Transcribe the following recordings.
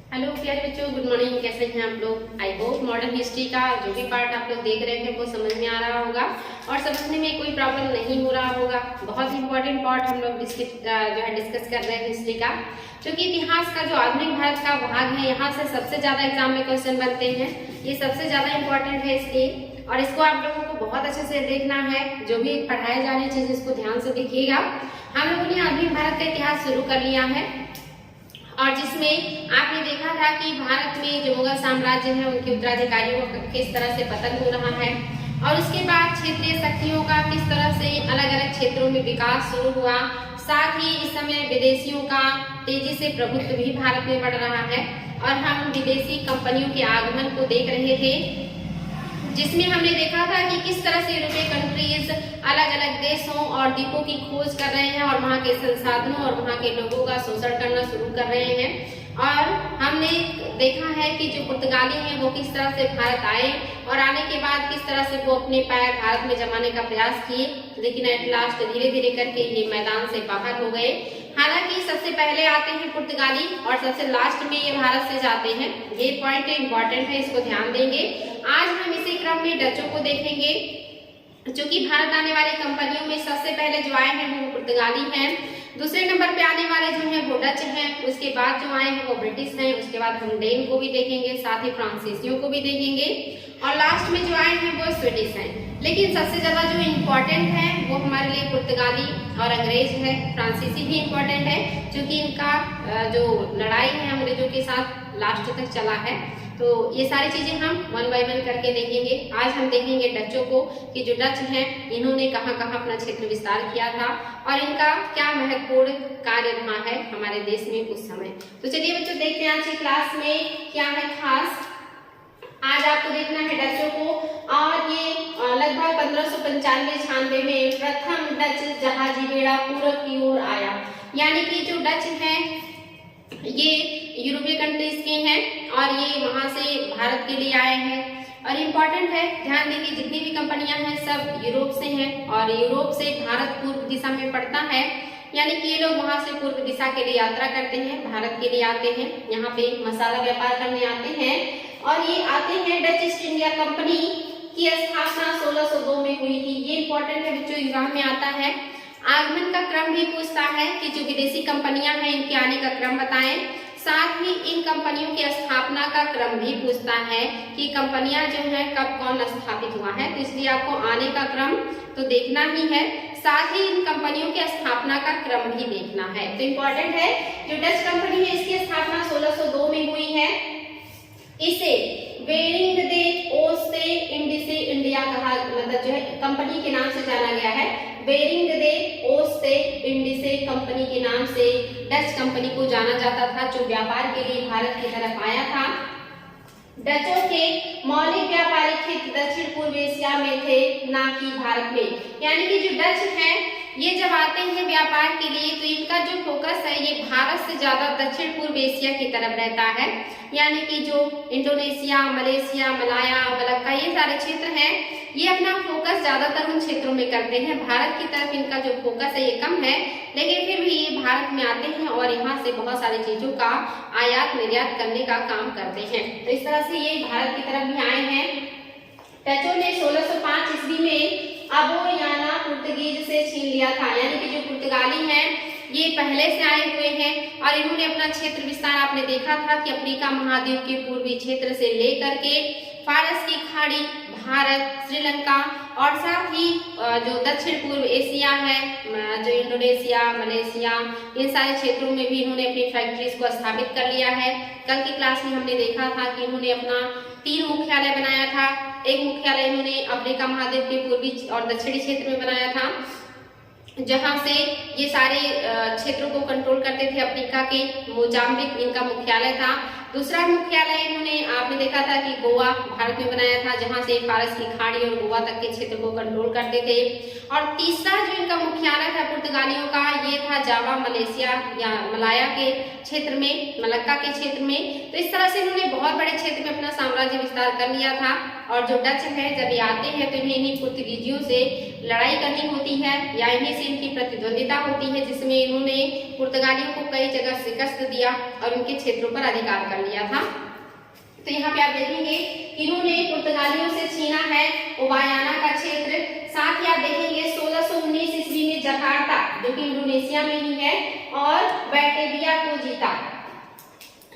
Hello प्यारे बच्चों, good morning. कैसे हैं आप लोग? आई होप मॉडर्न हिस्ट्री का जो भी पार्ट आप लोग देख रहे हैं वो समझ में आ रहा होगा और समझने में कोई प्रॉब्लम नहीं हो रहा होगा। बहुत इंपॉर्टेंट पार्ट हम लोग डिस्कस कर रहे हैं हिस्ट्री का, क्योंकि इतिहास का जो आधुनिक भारत का भाग है, यहाँ से सबसे ज्यादा एग्जाम में क्वेश्चन बनते हैं। ये सबसे ज्यादा इंपॉर्टेंट है इसलिए, और इसको आप लोगों को बहुत अच्छे से देखना है। जो भी पढ़ाए जा रही चीज इसको ध्यान से देखिएगा। हम लोगों ने आधुनिक भारत का इतिहास शुरू कर लिया है, और जिसमें आपने देखा था कि भारत में जो मुगल साम्राज्य है उनके उत्तराधिकारियों का किस तरह से पतन हो रहा है, और उसके बाद क्षेत्रीय शक्तियों का किस तरह से अलग अलग क्षेत्रों में विकास शुरू हुआ। साथ ही इस समय विदेशियों का तेजी से प्रभुत्व भी भारत में बढ़ रहा है, और हम विदेशी कंपनियों के आगमन को देख रहे थे, जिसमें हमने देखा था कि किस तरह से यूरोपीय कंट्रीज अलग अलग देशों और द्वीपों की खोज कर रहे हैं और वहां के संसाधनों और वहां के लोगों का शोषण करना शुरू कर रहे हैं। और हमने देखा है कि जो पुर्तगाली हैं वो किस तरह से भारत आए, और आने के बाद किस तरह से वो अपने पैर भारत में जमाने का प्रयास किए, लेकिन एट लास्ट धीरे धीरे करके ये मैदान से बाहर हो गए। हालांकि सबसे पहले आते हैं पुर्तगाली और सबसे लास्ट में ये भारत से जाते हैं। ये पॉइंट इंपॉर्टेंट है, इसको ध्यान देंगे। आज हम इसी क्रम में डचों को देखेंगे, जो कि भारत आने वाली कंपनियों में सबसे पहले जो आए हैं वो पुर्तगाली हैं। दूसरे नंबर पे आने वाले जो हैं वो डच हैं। उसके बाद जो आए हैं वो ब्रिटिश हैं। उसके बाद हम डेन को भी देखेंगे, साथ ही फ्रांसीसियों को भी देखेंगे, और लास्ट में जो आए हैं वो स्वीडिश हैं। लेकिन सबसे ज्यादा जो इम्पोर्टेंट है वो हमारे लिए पुर्तगाली और अंग्रेज है। फ्रांसीसी भी इम्पोर्टेंट है, क्योंकि इनका जो लड़ाई है अंग्रेजों के साथ लास्ट तक चला है। तो ये सारी चीजें हम वन बाय वन करके देखेंगे। आज हम देखेंगे डचों को, कि जो डच हैं इन्होंने कहाँ कहाँ अपना क्षेत्र विस्तार किया था और इनका क्या महत्वपूर्ण कार्य रहा है हमारे देश में उस समय। तो चलिए बच्चों, देखते हैं आज की क्लास में क्या है खास। आज आपको देखना है डचों को, और ये लगभग 1595-96 में प्रथम डच जहाजी बेड़ा पूरब की ओर आया। यानी कि जो डच हैं ये यूरोपीय कंट्रीज के हैं, और ये वहां से भारत के लिए आए हैं। और इम्पोर्टेंट है, ध्यान देंगे, जितनी भी कंपनियां हैं सब यूरोप से हैं, और यूरोप से भारत पूर्व दिशा में पड़ता है। यानी कि ये लोग वहां से पूर्व दिशा के लिए यात्रा करते हैं, भारत के लिए आते हैं, यहाँ पे मसाला व्यापार करने आते हैं। और ये आते हैं, डच ईस्ट इंडिया कंपनी की स्थापना 1602 में हुई थी। ये इंपॉर्टेंट है बच्चों, एग्जाम में आता है। आगमन का क्रम भी पूछता है कि जो विदेशी कंपनियां हैं इनके आने का क्रम बताएं। साथ ही इन कंपनियों की स्थापना का क्रम भी पूछता है कि कंपनियां जो हैं कब कौन स्थापित हुआ है। तो इसलिए आपको आने का क्रम तो देखना ही है, साथ ही इन कंपनियों की स्थापना का क्रम भी देखना है। तो इम्पोर्टेंट है, जो डच कंपनी है इसकी स्थापना 1602 में हुई है। इसे बेरिंग दे ओस्टे इंडिसे इंडिया कहा, मतलब जो है कंपनी के नाम से जाना गया है। बेरिंग दे ओस्टे इंडिसे कंपनी के नाम से डच कंपनी को जाना जाता था, जो व्यापार के लिए भारत की तरफ आया था। डचों के मौलिक व्यापारिक हित दक्षिण पूर्व एशिया में थे, ना कि भारत में। यानी कि जो डच हैं ये जब आते हैं व्यापार के लिए, तो इनका जो फोकस है ये भारत से ज्यादा दक्षिण पूर्व एशिया की तरफ रहता है। यानी कि जो इंडोनेशिया, मलेशिया, मलाया, मलक्का, ये सारे क्षेत्र हैं, ये अपना फोकस ज्यादातर उन क्षेत्रों में करते हैं। भारत की तरफ इनका जो फोकस है ये कम है, लेकिन फिर भी ये भारत में आते हैं और यहाँ से बहुत सारी चीजों का आयात निर्यात करने का काम करते हैं। तो इस तरह से ये भारत की तरफ भी आए हैं। डचों ने 1605 ईस्वी में अबोयाना पुर्तगीज से छीन लिया था। यानी कि जो पुर्तगाली हैं ये पहले से आए हुए हैं, और इन्होंने अपना क्षेत्र विस्तार आपने देखा था कि अफ्रीका महाद्वीप के पूर्वी क्षेत्र से लेकर के फारस की खाड़ी, भारत, श्रीलंका, और साथ ही जो दक्षिण पूर्व एशिया है, जो इंडोनेशिया, मलेशिया, इन सारे क्षेत्रों में भी इन्होंने अपनी फैक्ट्रीज को स्थापित कर लिया है। कल की क्लास में हमने देखा था कि इन्होंने अपना 3 मुख्यालय बनाया था। एक मुख्यालय इन्होंने अफ्रीका महाद्वीप के पूर्वी और दक्षिणी क्षेत्र में बनाया था, जहां से ये सारे क्षेत्रों को कंट्रोल करते थे। अफ्रीका के मोजाम्बिक इनका मुख्यालय था। दूसरा मुख्यालय इन्होंने आपने देखा था कि गोवा भारत में बनाया था, जहां से फारस की खाड़ी और गोवा तक के क्षेत्र को कंट्रोल करते थे। और तीसरा जो इनका मुख्यालय था पुर्तगालियों का, ये था जावा, मलेशिया या मलाया के क्षेत्र में, मलक्का के क्षेत्र में। तो इस तरह से इन्होंने बहुत बड़े क्षेत्र में अपना साम्राज्य विस्तार कर लिया था। और जो डच है जब ये आते हैं तो इन्हें पुर्तगीजियों से लड़ाई करनी होती है या इन्हीं से इनकी प्रतिद्वंदिता होती है, जिसमें इन्होंने पुर्तगालियों को कई जगह शिकस्त दिया और उनके क्षेत्रों पर अधिकार कर लिया था। तो यहाँ पे आप देखेंगे इन्होंने पुर्तगालियों से छीना है उबायाना का क्षेत्र। साथ ही आप देखेंगे 1619 ईस्वी में जकार्ता जो कि इंडोनेशिया में ही है और बैटेविया को जीता,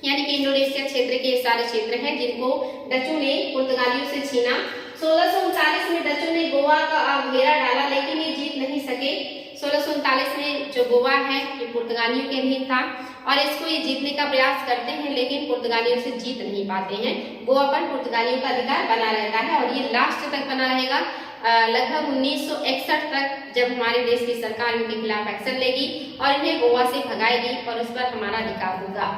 यानी कि इंडोनेशिया क्षेत्र के सारे क्षेत्र हैं जिनको डचों ने पुर्तगालियों से छीना। 1639 में डचों ने गोवा का घेरा डाला लेकिन ये जीत नहीं सके। 1639 में जो गोवा है ये पुर्तगालियों के अधीन था और इसको ये जीतने का प्रयास करते हैं लेकिन पुर्तगालियों से जीत नहीं पाते हैं। गोवा पर पुर्तगालियों का अधिकार बना रहता है और ये लास्ट तक बना रहेगा, लगभग 1961 तक, जब हमारे देश की सरकार इनके खिलाफ एक्शन लेगी और इन्हें गोवा से भगाएगी और उस पर हमारा अधिकार होगा।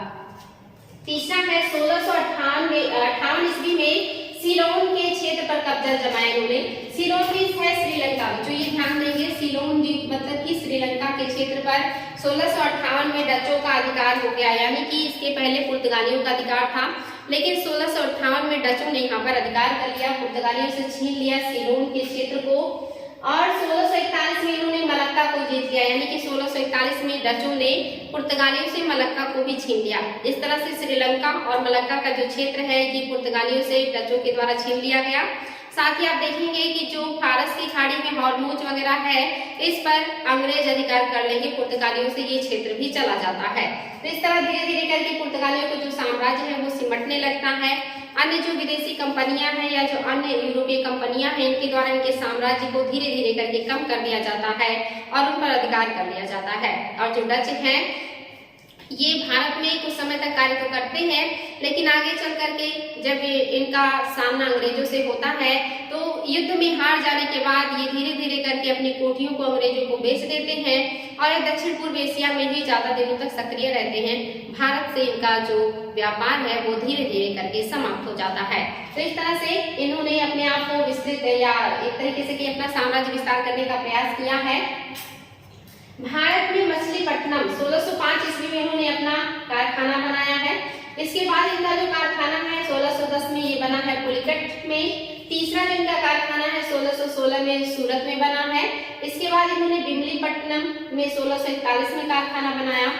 तीसरा है 1658 ईस्वी में सिलोन के क्षेत्र पर कब्जा जमाया इन्होंने। सिलोन मीन्स है श्रीलंका, जो ये ध्यान देंगे सिलोन द्वीप मतलब कि श्रीलंका के क्षेत्र पर 1658 में डचों का अधिकार हो गया, यानी कि इसके पहले पुर्तगालियों का अधिकार था लेकिन 1658 में डचों ने यहाँ पर अधिकार कर लिया, पुर्तगालियों से छीन लिया सिलोन के क्षेत्र को और 1641 में इन्होंने मलक्का को जीत लिया, यानी कि 1641 में डचों ने पुर्तगालियों से मलक्का को भी छीन लिया। इस तरह से श्रीलंका और मलक्का का जो क्षेत्र है कि पुर्तगालियों से डचों के द्वारा छीन लिया गया। साथ ही आप देखेंगे कि जो फारस की खाड़ी में हॉर्मोज वगैरह है इस पर अंग्रेज अधिकार कर लेंगे, पुर्तगालियों से ये क्षेत्र भी चला जाता है। तो इस तरह धीरे धीरे करके पुर्तगालियों को जो साम्राज्य है वो सिमटने लगता है। अन्य जो विदेशी कंपनियां हैं या जो अन्य यूरोपीय कंपनियां हैं इनके द्वारा इनके साम्राज्य को धीरे धीरे करके कम कर दिया जाता है और उन पर अधिकार कर लिया जाता है। और जो डच हैं ये भारत में कुछ समय तक कार्य तो करते हैं लेकिन आगे चल करके जब इनका सामना अंग्रेजों से होता है तो युद्ध में हार जाने के बाद ये धीरे धीरे करके अपनी कोठियों को अंग्रेजों को बेच देते हैं और दक्षिण पूर्व एशिया में ही ज्यादा दिनों तक सक्रिय रहते हैं। भारत से इनका जो व्यापार है वो धीरे धीरे करके समाप्त हो जाता है। तो इस तरह से इन्होंने अपने आप को विस्तृत या एक तरीके से कि अपना साम्राज्य विस्तार करने का प्रयास किया है। भारत में मछलीपट्टनम 1605 ईस्वी में इन्होंने अपना कारखाना बनाया है। इसके बाद इनका जो कारखाना है 1610 में ये बना है पुलिकट में। तीसरा जो इनका कारखाना है 1616 में सूरत में बना है। इसके बाद इन्होंने बिमलीपट्टनम में 1641 में कारखाना बनाया।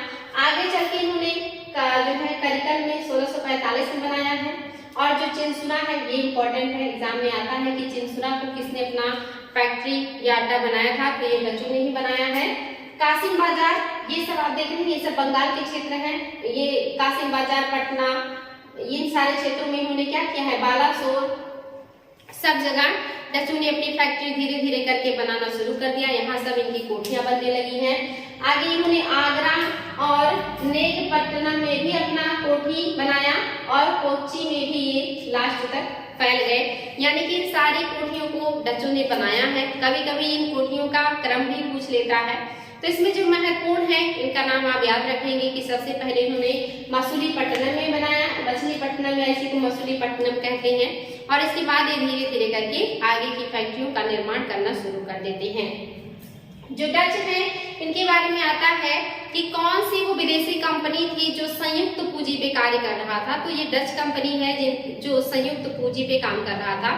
आगे चल के इन्होंने जो है करिकल में 1645 में बनाया है। और जो चिंसुरा है ये इंपॉर्टेंट है, एग्जाम में आता है कि चिंसुरा को किसने अपना फैक्ट्री या अड्डा बनाया था, तो ये डचों ने ही बनाया है। कासिम बाजार ये सब आप देख रहे हैं, ये सब बंगाल के क्षेत्र हैं। ये कासिम बाजार, पटना, इन सारे क्षेत्रों में इन्होंने क्या किया है, बालासोर, सब जगह डचों ने अपनी फैक्ट्री धीरे धीरे करके बनाना शुरू कर दिया। यहाँ सब इनकी कोठियां बनने लगी हैं। आगे इन्होंने आगरा और नेगपट्टनम में भी अपना कोठी बनाया और कोच्चि में भी ये लास्ट तक फैल गए, यानी कि इन सारी कोठियों को डचों ने बनाया है। कभी कभी इन कोठियों का क्रम भी पूछ लेता है, तो इसमें जो महत्वपूर्ण है इनका नाम आप याद रखेंगे कि सबसे पहले इन्होंने मसूलीपट्टनम में बनाया, मछलीपट्टनम में ऐसे को मसूलीपट्टनम कहते हैं। और इसके बाद ये धीरे धीरे करके आगे की फैक्ट्रियों का निर्माण करना शुरू कर देते हैं। जो डच है इनके बारे में आता है कि कौन सी वो विदेशी कंपनी थी जो संयुक्त पूंजी पे कार्य कर रहा था, तो ये डच कंपनी है जो संयुक्त पूंजी पे काम कर रहा था।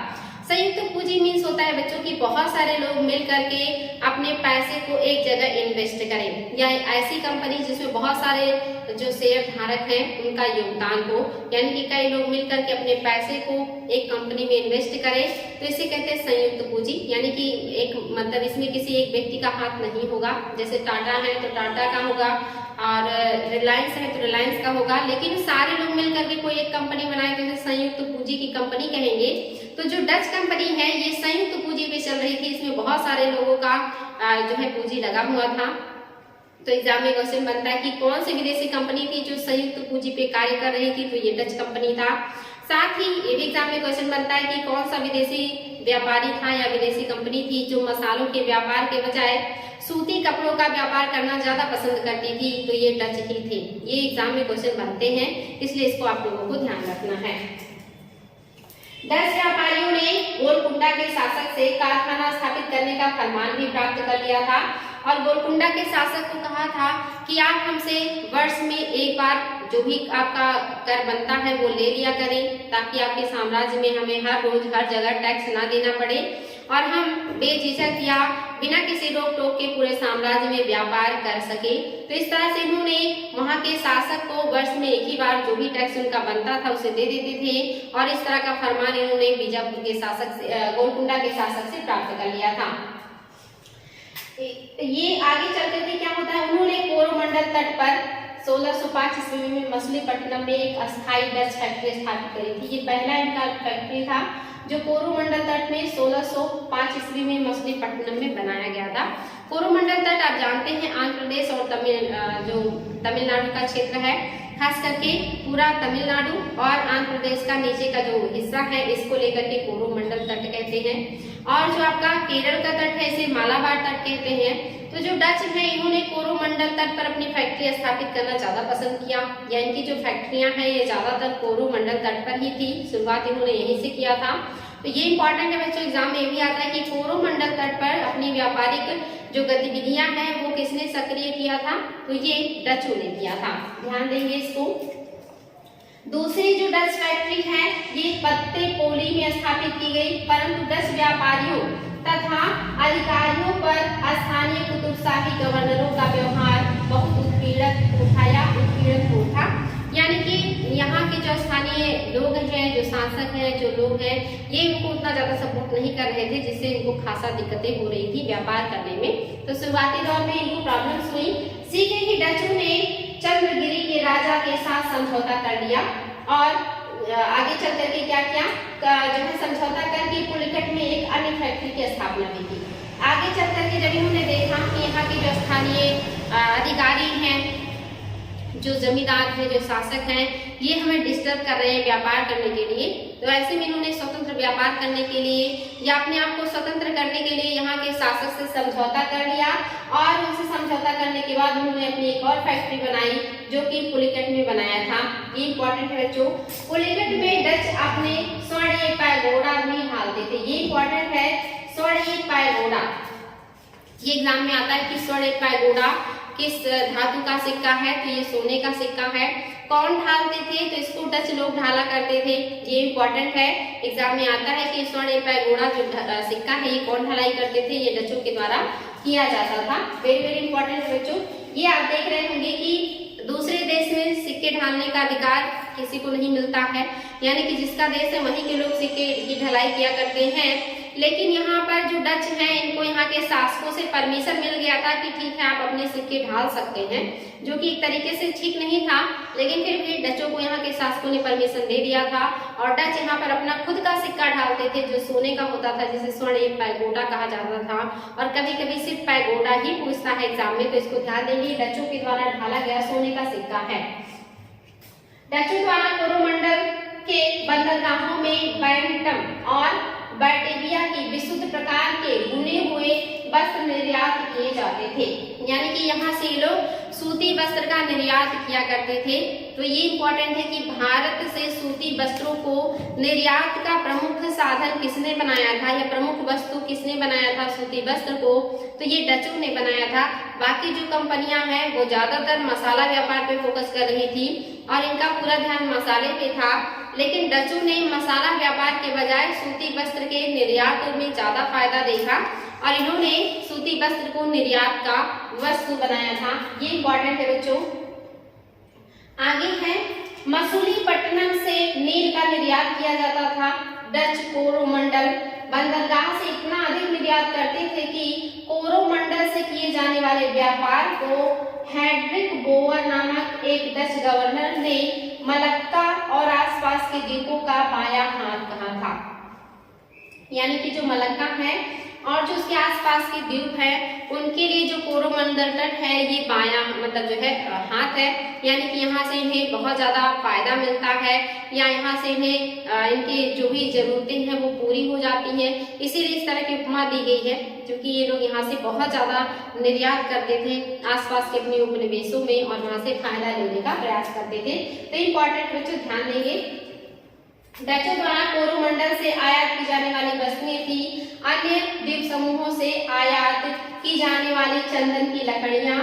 संयुक्त पूंजी मीन्स होता है बच्चों की बहुत सारे लोग मिल करके अपने पैसे को एक जगह इन्वेस्ट करें, या ऐसी कंपनी जिसमें बहुत सारे जो शेयर धारक हैं उनका योगदान हो, यानी कि कई लोग मिल करके अपने पैसे को एक कंपनी में इन्वेस्ट करें, तो इसे कहते हैं संयुक्त पूंजी। यानी कि एक मतलब इसमें किसी एक व्यक्ति का हाथ नहीं होगा, जैसे टाटा है तो टाटा का होगा और रिलायंस है तो रिलायंस का होगा, लेकिन सारे लोग मिल करके कोई एक कंपनी बनाए तो इसे संयुक्त पूंजी की कंपनी कहेंगे। तो जो डच कंपनी है ये संयुक्त पूंजी पे चल रही थी, इसमें बहुत सारे लोगों का जो है पूंजी लगा हुआ था। तो एग्जाम में क्वेश्चन बनता है कि कौन सी विदेशी कंपनी थी जो संयुक्त पूंजी पे कार्य कर रही थी, तो ये डच कंपनी था। साथ ही ये भी एग्जाम में क्वेश्चन बनता है कि कौन सा विदेशी व्यापारी था या विदेशी कंपनी थी जो मसालों के व्यापार के बजाय सूती कपड़ों का व्यापार करना ज्यादा पसंद करती थी, तो ये डच ही थे। ये एग्जाम में क्वेश्चन बनते हैं, इसलिए इसको आप लोगों को ध्यान रखना है। डच व्यापारियों ने गोलकुंडा के शासक से कारखाना स्थापित करने का फरमान भी प्राप्त कर लिया था और गोलकुंडा के शासक को कहा था कि आप हमसे वर्ष में एक बार जो भी आपका कर बनता है वो ले लिया करें, ताकि आपके साम्राज्य में हमें हर रोज हर जगह टैक्स ना देना पड़े और हम बेझिझक या बिना किसी रोक टोक के पूरे साम्राज्य में व्यापार कर सके। तो इस तरह से इन्होंने वहां के शासक को वर्ष में एक ही बार जो भी टैक्स उनका बनता था उसे दे देते थे और इस तरह का फरमान इन्होंने बीजापुर के शासक से, गोलकुंडा के शासक से प्राप्त कर लिया था। ये आगे चलते थे क्या होता है, उन्होंने कोरोमंडल तट पर 1605 ईस्वी में मछलीपट्टनम में एक अस्थायी डच फैक्ट्री स्थापित करी थी। ये पहला इनका फैक्ट्री था जो कोरोमंडल तट में 1605 ईस्वी में मछलीपट्टनम में बनाया गया था। कोरोमंडल तट आप जानते हैं आंध्र प्रदेश और तमिलनाडु का क्षेत्र है, खास करके पूरा तमिलनाडु और आंध्र प्रदेश का नीचे का जो हिस्सा है इसको लेकर के कोरोमंडल तट कहते हैं। और जो आपका केरल का तट है इसे मालाबार तट कहते हैं। तो जो डच है इन्होंने कोरोमंडल तट पर अपनी फैक्ट्री स्थापित करना ज्यादा पसंद किया, या इनकी जो फैक्ट्रियां हैं ये ज्यादातर कोरोमंडल तट पर ही थी, शुरुआत इन्होंने यहीं से किया था। तो ये इंपॉर्टेंट है बच्चों, एग्जाम में भी आता है कि कोरोमंडल तट पर अपनी व्यापारिक जो गतिविधियां हैं वो किसने सक्रिय किया था, तो ये डचों ने किया था, ध्यान देंगे इसको। दूसरी जो डच फैक्ट्री है ये पत्तेपोली में स्थापित की गई, परंतु डच व्यापारियों तथा अधिकारियों पर स्थानीय कुतुबशाही गवर्नरों का व्यवहार बहुत उत्पीड़क उठा, यानी कि यहाँ के जो स्थानीय लोग हैं, जो शासक हैं, जो लोग हैं, ये इनको उतना ज्यादा सपोर्ट नहीं कर रहे थे, जिससे इनको खासा दिक्कतें हो रही थी व्यापार करने में। तो शुरुआती दौर में इनको प्रॉब्लम्स हुई। सीखे कि डचों ने चंद्रगिरी के राजा के साथ समझौता कर लिया और आगे चल करके क्या किया, जो है समझौता करके पुलिकट में एक अन्य फैक्ट्री की स्थापना भी की। आगे चल करके जब इन्होंने देखा कि यहाँ के जो स्थानीय अधिकारी हैं, जो जमींदार हैं, जो शासक हैं, ये हमें डिस्टर्ब कर रहे हैं व्यापार करने के लिए, तो ऐसे में इन्होंने स्वतंत्र व्यापार करने के लिए या अपने आप को स्वतंत्र करने के लिए यहाँ के शासक से समझौता कर लिया और उनसे समझौता करने के बाद उन्होंने अपनी एक और फैक्ट्री बनाई जो कि पुलिकट में बनाया था। ये इंपॉर्टेंट है बच्चों, पुलिकट में डच अपने स्वर्ण पैगोडा भी ढालते थे। ये इंपॉर्टेंट है, स्वर्ण पैगोडा, ये एग्जाम में आता है कि स्वर्ण पैगोडा किस धातु का सिक्का है, तो ये सोने का सिक्का है। कौन ढालते थे, तो इसको डच लोग ढाला करते थे। ये इंपॉर्टेंट है, एग्जाम में आता है कि स्वर्ण पैगोडा जो सिक्का है ये कौन ढलाई करते थे, ये डचों के द्वारा किया जाता था। वेरी वेरी इंपॉर्टेंट बच्चों, ये आप देख रहे होंगे कि दूसरे देश में सिक्के ढालने का अधिकार किसी को नहीं मिलता है, यानी कि जिसका देश है वहीं के लोग सिक्के की ढलाई किया करते हैं। लेकिन यहाँ पर जो डच हैं इनको यहाँ के शासकों से परमिशन मिल गया था कि ठीक है आप अपने सिक्के ढाल सकते हैं, जो कि एक तरीके से ठीक नहीं था, लेकिन फिर भी डचों को यहाँ के शासकों ने परमिशन दे दिया था और डच यहाँ पर अपना खुद का सिक्का ढालते थे जो सोने का होता था, जिसे स्वर्ण पैगोडा कहा जाता था। और कभी कभी सिर्फ पैगोडा ही पूछता है एग्जाम में, तो इसको ध्यान देंगे, डचों के द्वारा ढाला गया सोने का सिक्का है। डचों द्वारा कोरोमंडल के बंदरगाहों में बैंटम और बैटेविया की विशुद्ध प्रकार के बुने हुए वस्त्र निर्यात किए जाते थे, यानी कि यहाँ से लोग सूती वस्त्र का निर्यात किया करते थे। तो ये इंपॉर्टेंट है कि भारत से सूती वस्त्रों को निर्यात का प्रमुख साधन किसने बनाया था या प्रमुख वस्तु किसने बनाया था सूती वस्त्र को, तो ये डचों ने बनाया था। बाकी जो कंपनियां हैं वो ज्यादातर मसाला व्यापार पे फोकस कर रही थी और इनका पूरा ध्यान मसाले पे था, लेकिन डचों ने मसाला व्यापार के बजाय सूती वस्त्र के निर्यात में ज्यादा फायदा देखा और इन्होंने सूती वस्त्र को निर्यात का वस्तु बनाया था। ये इंपॉर्टेंट है बच्चों। आगे है, मछलीपट्टनम से नील का निर्यात किया जाता था। डच कोरोमंडल बंदरगाह से इतना अधिक निर्यात करते थे कि कोरोमंडल से किए जाने वाले व्यापार को हेड्रिक बोअर नामक एक डच गवर्नर ने मलक्का और आसपास के द्वीपों का बायां हाथ कहा था, यानी कि जो मलक्का है और जो उसके आसपास के द्वीप है उनके लिए जो कोरोमंडल तट है ये बायां मतलब जो है हाथ है, यानी कि यहाँ से इन्हें बहुत ज्यादा फायदा मिलता है या यहाँ से इन्हें इनकी जो भी जरूरतें हैं वो पूरी हो जाती हैं, इसीलिए इस तरह की उपमा दी गई है, क्योंकि ये लोग यहाँ से बहुत ज्यादा निर्यात करते थे आसपास के अपने उपनिवेशों में और वहां से फायदा लेने का प्रयास करते थे। तो इम्पोर्टेंट बच्चों ध्यान देंगे। डचों द्वारा कोरोमंडल से आयात की जाने वाली वस्तुएं थी अन्य द्वीप समूहों से आयात की जाने वाली चंदन की लकड़ियां,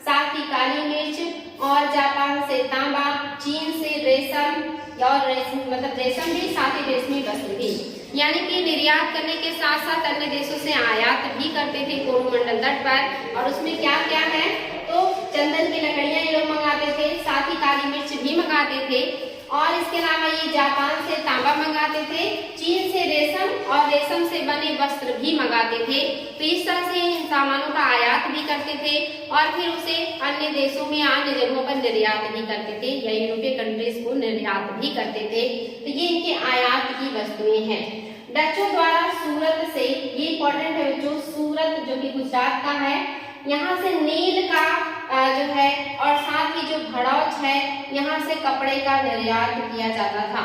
साथ ही काली मिर्च और जापान से तांबा, चीन से रेशम और रेशम भी साथ ही रेशमी वस्त्र थी। यानी कि निर्यात करने के साथ साथ अन्य देशों से आयात भी करते थे कोरोमंडल तट पर। और उसमें क्या क्या है, तो चंदन की लकड़ियां ये लोग मंगाते थे, साथ ही काली मिर्च भी मंगाते थे, और इसके अलावा ये जापान से तांबा मंगाते थे, चीन से रेशम और रेशम से बने वस्त्र भी मंगाते थे। तो इस तरह से इन सामानों का आयात भी करते थे और फिर उसे अन्य देशों में अन्य जगहों पर निर्यात भी करते थे या यूरोपीय कंट्रीज को निर्यात भी करते थे। तो ये इनके आयात की वस्तुएं हैं। डचों द्वारा सूरत से, ये इंपॉर्टेंट है, जो सूरत जो कि गुजरात का है, यहाँ से नील का जो है और साथ ही जो भड़ौच है, यहाँ से कपड़े का निर्यात किया जाता था।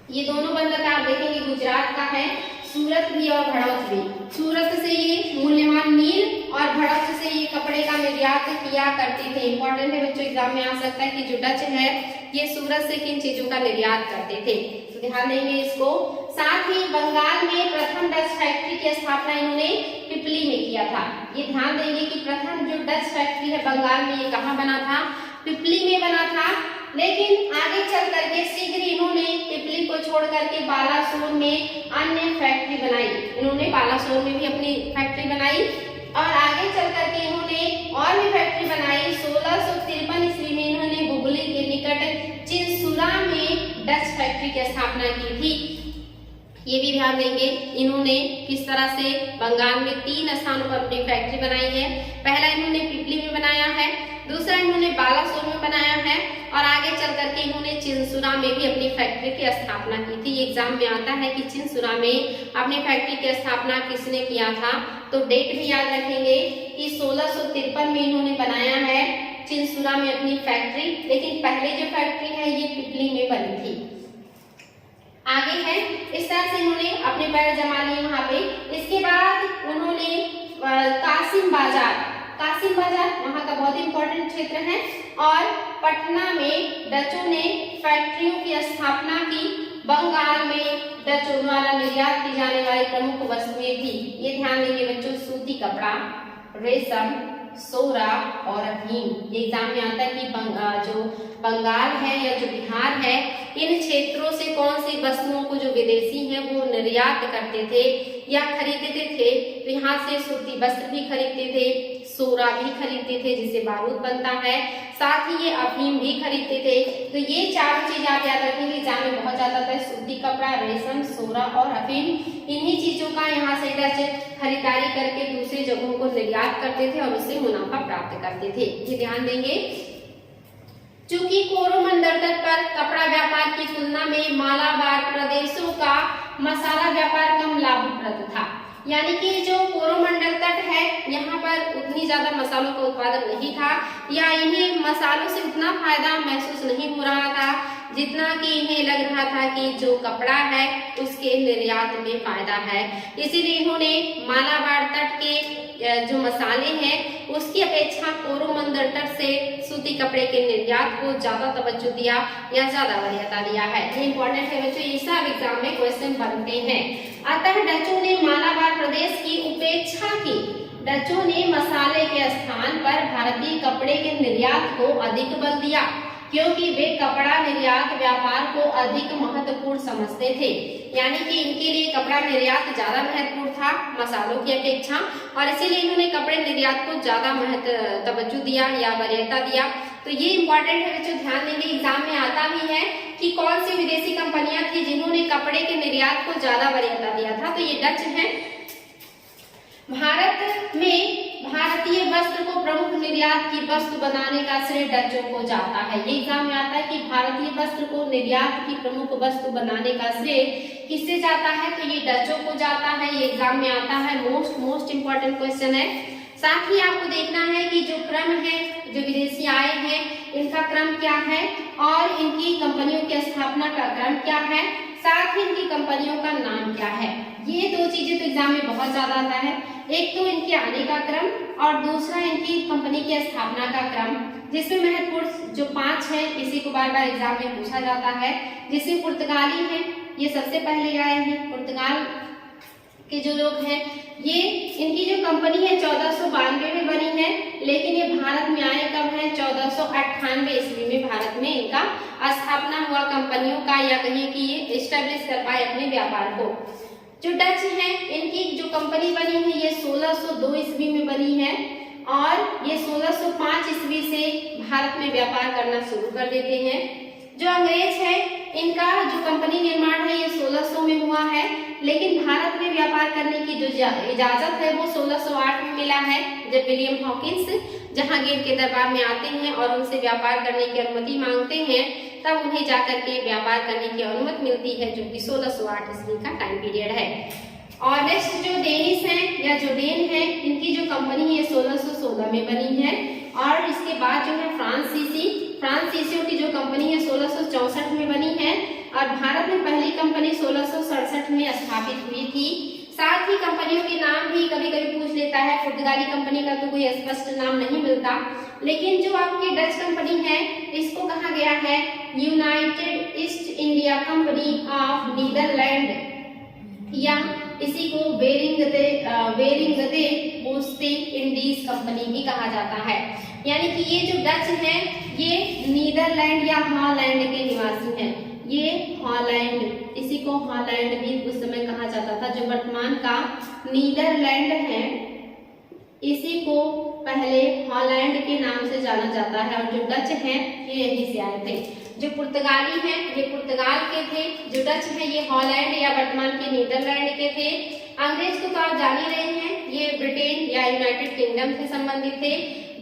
ये दोनों बंदर आप देखेंगे गुजरात का है, सूरत भी और भड़ौच भी। सूरत से ये मूल्यवान नील और भड़ौच से ये कपड़े का निर्यात किया करते थे। इंपॉर्टेंट है बच्चों, एग्जाम में आ सकता है कि जो डच है ये सूरत से किन चीजों का निर्यात करते थे, तो ध्यान देंगे इसको। साथ ही बंगाल में प्रथम डच फैक्ट्री की स्थापना इन्होंने पिपली में किया था। ये ध्यान देंगे कि प्रथम जो डच फैक्ट्री है बंगाल में, ये कहाँ बना था, पिपली में बना था। लेकिन आगे चल करके शीघ्र इन्होंने पिपली को छोड़ करके बालासोर में अन्य फैक्ट्री बनाई। इन्होंने बालासोर में भी अपनी फैक्ट्री बनाई और आगे चल करके इन्होंने और भी फैक्ट्री बनाई। 1653 ईस्वी में इन्होंने हुगली के निकट चिंसुरा में डच फैक्ट्री की स्थापना की थी। ये भी ध्यान देंगे इन्होंने किस तरह से बंगाल में 3 स्थानों पर अपनी फैक्ट्री बनाई है। पहला इन्होंने पिपली में बनाया है, दूसरा इन्होंने बालासोर में बनाया है और आगे चल करके इन्होंने चिंसुरा में भी अपनी फैक्ट्री की स्थापना की थी। एग्जाम में आता है कि चिंसुरा में अपनी फैक्ट्री की स्थापना किसने किया था, तो डेट भी याद रखेंगे कि 1653 में इन्होंने बनाया है चिंसुरा में अपनी फैक्ट्री। लेकिन पहले जो फैक्ट्री है ये पिपली में बनी थी। आगे है इस तरह से इन्होंने अपने पैर जमा लिए वहां पे। इसके बाद उन्होंने कासिम बाजार वहां का बहुत इंपॉर्टेंट क्षेत्र है, और पटना में डचों ने फैक्ट्रियों की स्थापना की। बंगाल में डचों द्वारा निर्यात की जाने वाली प्रमुख वस्तुएं थी, ये ध्यान देंगे बच्चों, सूती कपड़ा, रेशम, सोरा और अफीम। एग्जाम में आता है कि जो बंगाल है या जो बिहार है, इन क्षेत्रों से कौन सी वस्तुओं को जो विदेशी हैं वो निर्यात करते थे या खरीदते थे। तो यहाँ से सूती वस्त्र भी खरीदते थे, सोरा भी खरीदते थे जिससे बारूद बनता है, साथ ही ये अफीम भी खरीदते थे। तो ये 4 चीज आप याद रखेंगे, एग्जाम में बहुत ज्यादा था। सूती कपड़ा, रेशम, सोरा और अफीम, इन्हीं चीजों का यहाँ से डच खरीदारी करके दूसरी जगहों को निर्यात करते थे और उससे मुनाफा प्राप्त करते थे। ये ध्यान देंगे। चूंकि कोरोमंडल तट पर कपड़ा व्यापार की तुलना में मालाबार प्रदेशों का मसाला व्यापार कम लाभप्रद था, यानी कि जो कोरोमंडल तट है यहाँ पर उतनी ज्यादा मसालों का उत्पादन नहीं था या इन्हें मसालों से उतना फायदा महसूस नहीं हो रहा था जितना कि इन्हें लग रहा था कि जो कपड़ा है उसके निर्यात में फायदा है। इसीलिए इन्होंने मालाबार तट के जो मसाले हैं उसकी अपेक्षा कोरोमंडल तट से सूती कपड़े के निर्यात को ज्यादा तवज्जो दिया या ज्यादा वरीयता दिया है। ये इंपॉर्टेंट है बच्चों, ये सब एग्जाम में क्वेश्चन बनते हैं। अतः डचों ने मालाबार प्रदेश की उपेक्षा की। डचों ने मसाले के स्थान पर भारतीय कपड़े के निर्यात को अधिक बल दिया क्योंकि वे कपड़ा निर्यात व्यापार को अधिक महत्वपूर्ण समझते थे। यानी कि इनके लिए कपड़ा निर्यात ज्यादा महत्वपूर्ण था मसालों की अपेक्षा, और इसीलिए इन्होंने कपड़े निर्यात को ज्यादा तवज्जो दिया या वरीयता दिया। तो ये इंपॉर्टेंट है बच्चों, ध्यान देंगे, एग्जाम में आता भी है कि कौन सी विदेशी कंपनियां थी जिन्होंने कपड़े के निर्यात को ज्यादा वरीयता दिया था। तो ये डच है। भारत में भारतीय वस्त्र को प्रमुख निर्यात की वस्तु बनाने का श्रेय डचों को जाता है। ये एग्जाम में आता है कि भारतीय वस्त्र को निर्यात की प्रमुख वस्तु बनाने का श्रेय किससे जाता है, तो ये डचों को जाता है। ये एग्जाम में आता है, मोस्ट इंपॉर्टेंट क्वेश्चन है। साथ ही आपको देखना है कि जो क्रम है, जो विदेशी आए हैं इनका क्रम क्या है और इनकी कंपनियों की स्थापना का क्रम क्या है, साथ ही इनकी कंपनियों का नाम क्या है। ये 2 चीजें तो एग्जाम में बहुत ज्यादा आता है। एक तो इनके आने का क्रम और दूसरा इनकी कंपनी की स्थापना का क्रम। जिसमें महत्वपूर्ण जो 5 है, इसी को बार बार एग्जाम में पूछा जाता है। जिसमें पुर्तगाली है, ये सबसे पहले आए हैं। पुर्तगाल के जो लोग हैं, ये इनकी जो कंपनी है 1492 में बनी है, लेकिन ये भारत में आए कब है? 1498 ईस्वी में भारत में इनका स्थापना हुआ कंपनियों का, या कहिए कि ये एस्टेब्लिश कर पाए अपने व्यापार को। जो डच है, इनकी जो कंपनी बनी है ये 1602 ईस्वी में बनी है और ये 1605 ईस्वी से भारत में व्यापार करना शुरू कर देते हैं। जो अंग्रेज है, इनका जो कंपनी निर्माण है ये 1600 में हुआ है, लेकिन भारत में व्यापार करने की जो इजाजत है वो 1608 में मिला है, जब विलियम हॉकिंस जहांगीर के दरबार में आते हैं और उनसे व्यापार करने की अनुमति मांगते हैं, तब उन्हें जाकर के व्यापार करने की अनुमति मिलती है, जो कि 1608 ईस्वी का टाइम पीरियड है। और नेक्स्ट जो डेनिश है या जो डेन है, इनकी जो कंपनी है 1616 में बनी है। और इसके बाद जो है फ्रांसीसियों की जो कंपनी है 1664 में बनी है और भारत में पहली कंपनी 1667 में स्थापित हुई थी। साथ ही कंपनियों के नाम भी कभी कभी पूछ लेता है। पुर्तगाली कंपनी का तो कोई स्पष्ट नाम नहीं मिलता, लेकिन जो आपकी डच कंपनी है इसको कहा गया है United East India Company of Netherland, या इसी को बेरिंगदे ओस्टे इंडीज कंपनी भी कहा जाता है। यानी कि ये जो डच है ये नीदरलैंड या हॉलैंड के निवासी हैं। ये हॉलैंड, इसी को हॉलैंड भी उस समय कहा जाता था। जो वर्तमान का नीदरलैंड है, इसी को पहले हॉलैंड के नाम से जाना जाता है। और जो डच हैं ये यहीं से आए थे। जो पुर्तगाली हैं ये पुर्तगाल के थे, जो डच है ये हॉलैंड या वर्तमान के नीदरलैंड के थे। अंग्रेज को तो आप जान ही रहे हैं, ये ब्रिटेन या यूनाइटेड किंगडम से संबंधित थे।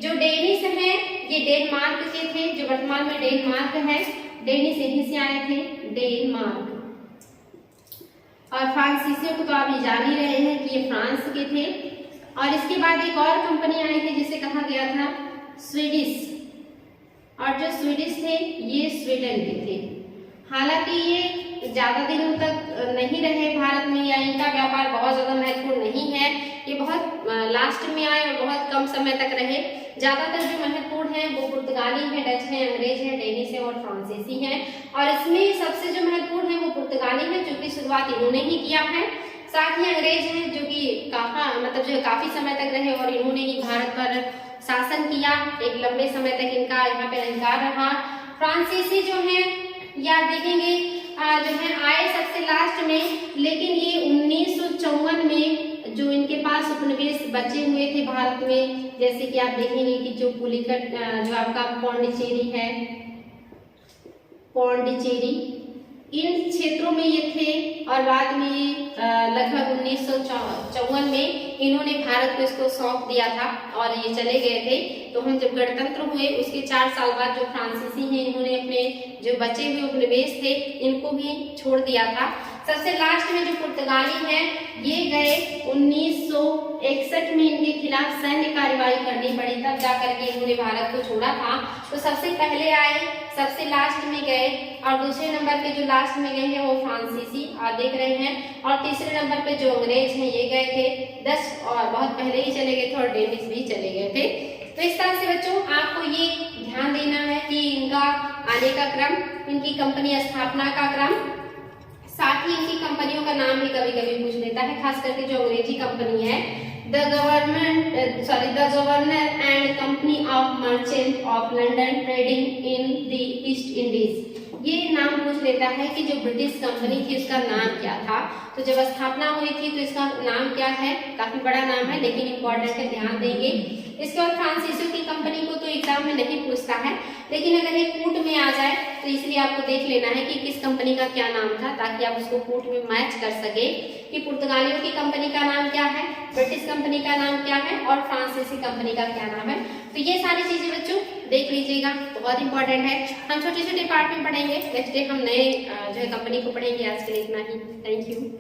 जो डेनिश है ये डेनमार्क के थे, जो वर्तमान में डेनमार्क है। डेनिश यहीं से आए थे, डेनमार्क। और फ्रांसीसियों को तो आप ये जान ही रहे हैं कि ये फ्रांस के थे। और इसके बाद एक और कंपनी आई थी जिसे कहा गया था स्वीडिश, और जो स्वीडिश थे ये स्वीडन के थे। हालांकि ये ज्यादा दिनों तक नहीं रहे भारत में, या इनका व्यापार बहुत ज्यादा महत्वपूर्ण नहीं है। ये बहुत लास्ट में आए और बहुत कम समय तक रहे। ज्यादातर जो महत्वपूर्ण है वो पुर्तगाली है, डच है, अंग्रेज है, डेनिश है और फ्रांसीसी है। और इसमें सबसे जो महत्वपूर्ण है वो पुर्तगाली है, जो कि शुरुआत इन्होंने ही किया है। साथ ही अंग्रेज हैं जो कि काफी समय तक रहे और इन्होंने ही भारत पर शासन किया। एक लंबे समय तक इनका यहाँ पे अधिकार रहा। फ्रांसीसी जो है या देखेंगे जो है आए सबसे लास्ट में, लेकिन ये 1954 में जो इनके पास उपनिवेश बचे हुए थे भारत में, जैसे कि आप देखेंगे कि जो पुलिकट जो आपका पौंडीचेरी है, पौंडीचेरी, इन क्षेत्रों में ये थे। और बाद में लगभग 1954 में इन्होंने भारत को इसको सौंप दिया था और ये चले गए थे। तो हम जब गणतंत्र हुए उसके 4 साल बाद जो फ्रांसीसी हैं इन्होंने अपने जो बचे हुए उपनिवेश थे इनको भी छोड़ दिया था। सबसे लास्ट में जो पुर्तगाली है ये गए 1961 में, इनके खिलाफ सैन्य कार्रवाई करनी पड़ी, तब जाकर के इन्होंने भारत को छोड़ा था। तो सबसे पहले आए, सबसे लास्ट में गए, और दूसरे नंबर पे जो लास्ट में गए हैं वो फ्रांसीसी आप देख रहे हैं। और तीसरे नंबर पे जो अंग्रेज हैं ये गए थे 10 और बहुत पहले ही चले गए थे, और डेनिश भी चले गए थे। तो इस तरह से बच्चों आपको ये ध्यान देना है कि इनका आने का क्रम, इनकी कंपनी स्थापना का क्रम, साथ ही इनकी कंपनियों का नाम भी कभी कभी पूछ लेता है, खास करके जो अंग्रेजी कंपनी है the governor and company of merchant of London trading in the east Indies. ये नाम पूछ लेता है कि जो ब्रिटिश कंपनी थी उसका नाम क्या था। तो जब स्थापना हुई थी तो इसका नाम क्या है, काफी बड़ा नाम है लेकिन इंपॉर्टेंट है, ध्यान देंगे। इसके बाद फ्रांसीसियों की कंपनी को तो एग्जाम में नहीं पूछता है, लेकिन अगर ये कूट में आ जाए तो इसलिए आपको देख लेना है कि किस कंपनी का क्या नाम था, ताकि आप उसको कूट में मैच कर सके कि पुर्तगालियों की कंपनी का नाम क्या है, ब्रिटिश कंपनी का नाम क्या है और फ्रांसीसी कंपनी का क्या नाम है। तो ये सारी चीजें बच्चों देख लीजिएगा, बहुत इंपॉर्टेंट है। हम छोटे छोटे पार्ट में पढ़ेंगे, नेक्स्ट डे हम नए जो है कंपनी को पढ़ेंगे। आज के लिए इतना ही, थैंक यू।